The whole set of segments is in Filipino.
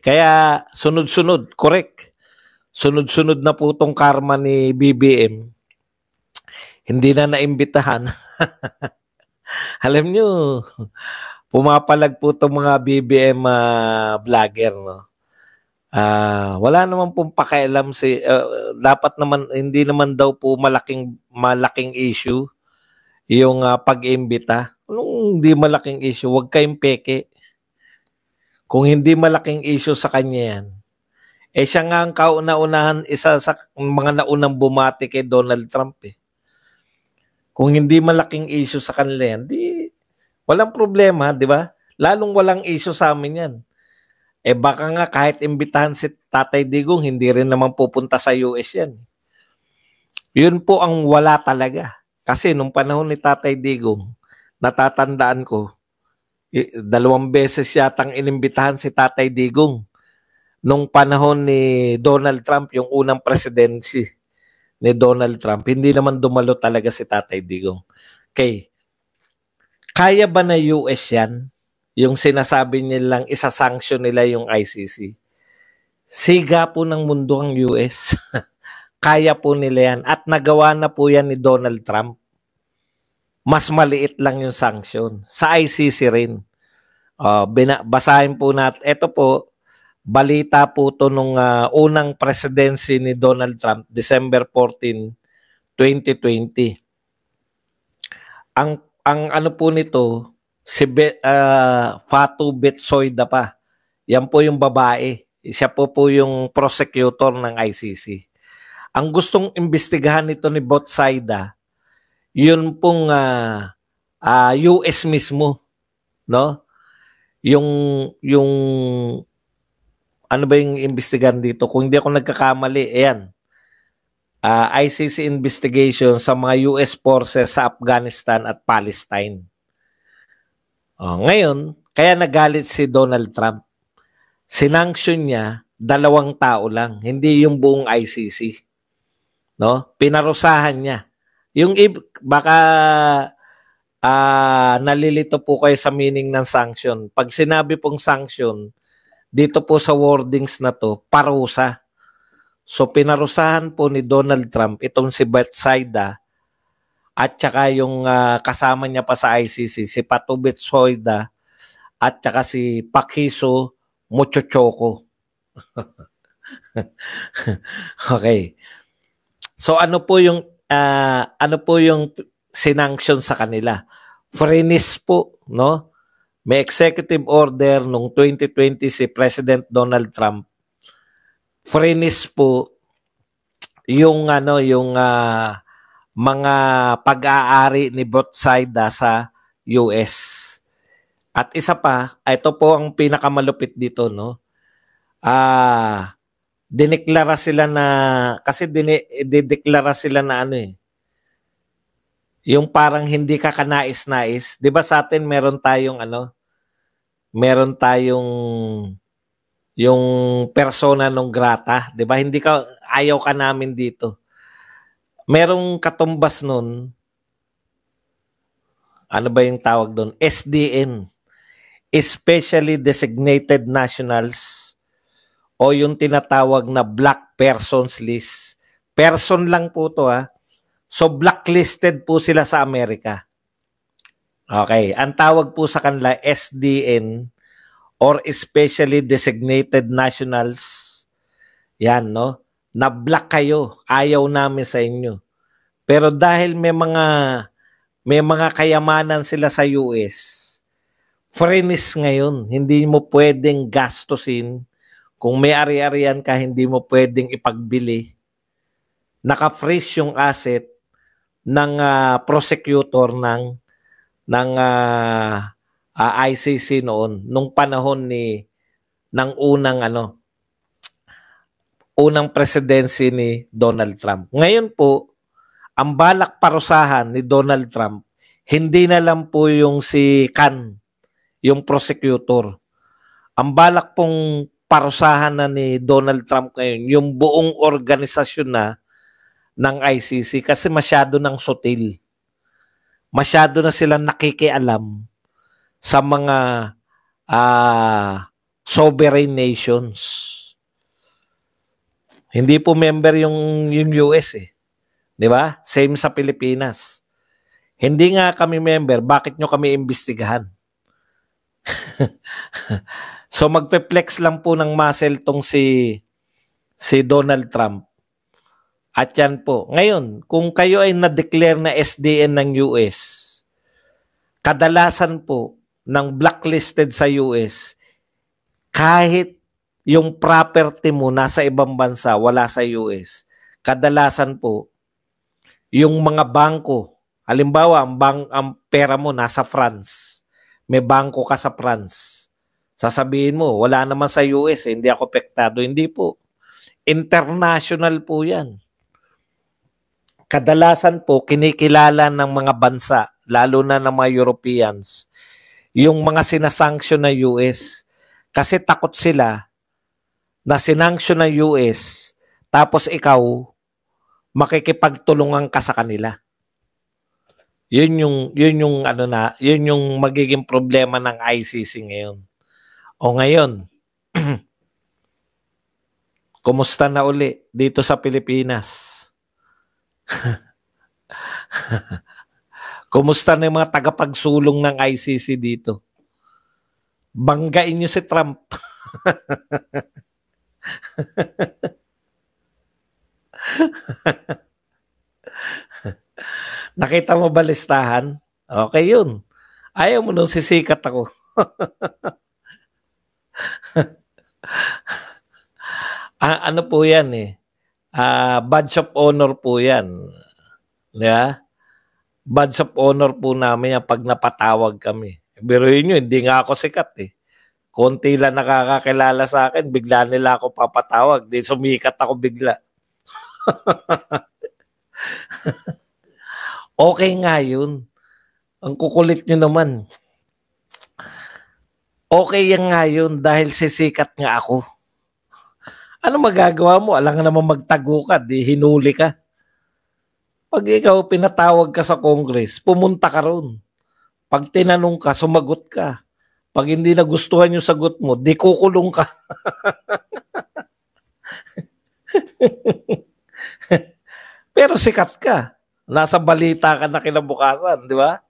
Kaya sunod-sunod, correct. Sunod-sunod na po tong karma ni BBM. Hindi na naimbitahan. Alam nyo, pumapalag po itong mga BBM vlogger, no? Wala naman pong pakialam dapat naman hindi naman daw po malaking issue yung pag-imbita. Anong hindi malaking issue? Huwag kayong peke. Kung hindi malaking issue sa kanya yan, siya nga ang kauna-unahan, isa sa mga naunang bumati kay Donald Trump eh. Kung hindi malaking issue sa kanila yan, walang problema, di ba? Lalong walang issue sa amin yan. Baka nga kahit imbitahan si Tatay Digong, hindi rin naman pupunta sa US yan. Yun po ang wala talaga. Kasi nung panahon ni Tatay Digong, natatandaan ko, 2 beses yatang inimbitahan si Tatay Digong. Nung panahon ni Donald Trump, yung unang presidency ni Donald Trump, hindi naman dumalo talaga si Tatay Digong. Okay. Kaya ba na US yan? Yung sinasabi nilang isa-sanction nila yung ICC. Siga po ng mundo ang US. Kaya po nila yan. At nagawa na po yan ni Donald Trump. Mas maliit lang yung sanction. Sa ICC rin. Basahin po natin. Ito po, balita po to nung unang presidency ni Donald Trump, December 14, 2020. Ang ano po nito, si Fatou Bensouda pa. Yan po yung babae. Siya po yung prosecutor ng ICC. Ang gustong imbestigahan nito ni Bensouda, yun pong US mismo, no? Yung ano ba yung imbestigahan dito? Kung hindi ako nagkakamali, ayan. ICC investigation sa mga US forces sa Afghanistan at Palestine. Ngayon, kaya nagalit si Donald Trump. Sinanction niya 2 tao lang, hindi yung buong ICC. No? Pinarusahan niya. Yung baka nalilito po kayo sa meaning ng sanction. Pag sinabi pong sanction, dito po sa wordings na to, parusa. So pinarusahan po ni Donald Trump itong si Bensouda at saka yung kasama niya pa sa ICC, si Fatou Bensouda at saka si Paquiso Muchochoco. Okay. So ano po yung sinanction sa kanila? Freeze po, no? May executive order noong 2020 si President Donald Trump. Freeze po yung mga pag-aari ni Bensouda sa US. At isa pa, ito po ang pinakamalupit dito, no? Dineklara sila na kasi dideklara sila na yung parang hindi ka kanais-nais. 'Di ba sa atin meron tayong yung persona non grata, 'di ba? Hindi ka ayaw ka namin dito. Merong katumbas nun. Ano ba yung tawag doon? SDN. Especially Designated Nationals o yung tinatawag na Black Persons List. Person lang po to So blacklisted po sila sa Amerika. Okay, ang tawag po sa kanila SDN or Especially Designated Nationals. Yan, no? Na-block kayo, ayaw namin sa inyo. Pero dahil may mga kayamanan sila sa US, freeze ngayon, hindi mo pwedeng gastusin. Kung may ari-arian ka, hindi mo pwedeng ipagbili. Naka-freeze yung asset ng prosecutor ng ICC noon nung panahon ng unang presidency ni Donald Trump. Ngayon po, ang balak parusahan ni Donald Trump, hindi na lang po yung si Khan, yung prosecutor. Ang balak pong parusahan na ni Donald Trump ngayon, yung buong organisasyon na ng ICC kasi masyado nang sutil. Masyado na silang nakikialam sa mga sovereign nations. Hindi po member yung US eh. 'Di ba? Same sa Pilipinas. Hindi nga kami member, bakit nyo kami imbestigahan? So magpe-flex lang po ng muscle tong si Donald Trump. At yan po. Ngayon, kung kayo ay na-declare na SDN ng US, kadalasan po ng blacklisted sa US, kahit yung property mo nasa ibang bansa, wala sa US, kadalasan po, yung mga bangko, halimbawa, ang pera mo nasa France, may bangko ka sa France, sasabihin mo, wala naman sa US, hindi ako apektado. Hindi po. International po yan. Kadalasan po, kinikilala ng mga bansa, lalo na ng mga Europeans, yung mga sinasanction ng US. Kasi takot sila na sinanction ng US, tapos ikaw, makikipagtulungan ka sa kanila. Yun yung magiging problema ng ICC ngayon. O ngayon, kumusta na uli dito sa Pilipinas? Kumusta na yung mga tagapagsulong ng ICC dito? Banggain niyo si Trump. Nakita mo ba listahan? Okay yun. Ayaw mo nung sisikat ako. Ano po yan eh? Badge of honor po yan. Yeah? Badge of honor po namin yan pag napatawag kami. Pero yun, hindi nga ako sikat eh. Konti lang nakakakilala sa akin, bigla nila ako papatawag. Di sumikat ako bigla. Okay nga yun. Ang kukulit nyo naman. Okay yan nga yun dahil sisikat nga ako. Ano magagawa mo? Alam nga naman magtago ka, di hinuli ka. Pag ikaw pinatawag ka sa Congress, pumunta ka ron. Pag tinanong ka, sumagot ka. Pag hindi nagustuhan yung sagot mo, di kukulong ka. Pero sikat ka. Nasa balita ka na kinabukasan, di ba?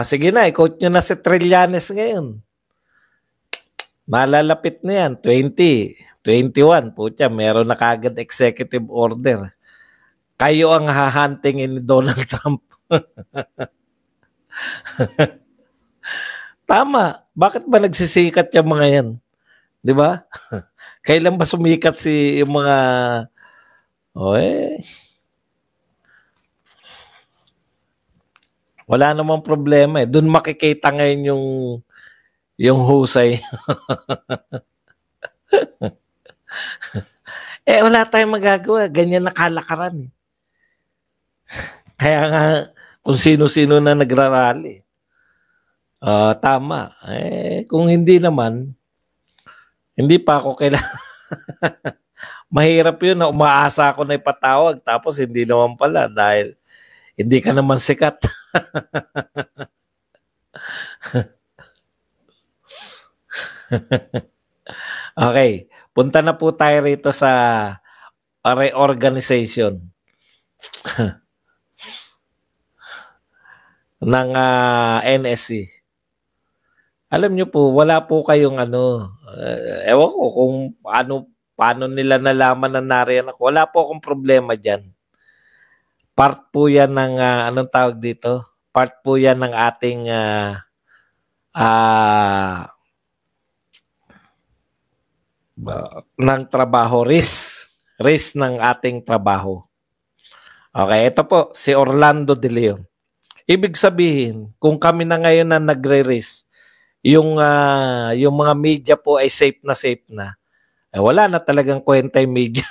Sige na, i-quote nyo na si Trillanes ngayon. Malalapit na yan, 2021. Putya, meron na kagad executive order. Kayo ang hahantingin ni Donald Trump. Tama. Bakit ba nagsisikat yung mga yan? Di ba? Kailan ba sumikat yung mga... Wala namang problema eh. Doon makikita ngayon yung husay. Wala tayong magagawa. Ganyan nakalakaran eh. Kaya nga, kung sino-sino na nagrarally. Tama. Kung hindi naman, hindi pa ako kailangan. Mahirap yun na umaasa ako na ipatawag tapos hindi naman pala dahil hindi ka naman sikat. Okay. Punta na po tayo rito sa reorganization ng NSC. Alam niyo po, wala po kayong ewan ko kung paano nila nalaman na nariyan ako. Wala po akong problema dyan. Part po yan ng, anong tawag dito? Part po yan ng ating ng trabaho, risk ng ating trabaho. Okay, ito po, si Orlando De Leon. Ibig sabihin, kung kami na ngayon na nagre-risk, yung mga media po ay safe na, wala na talagang kwenta yung media.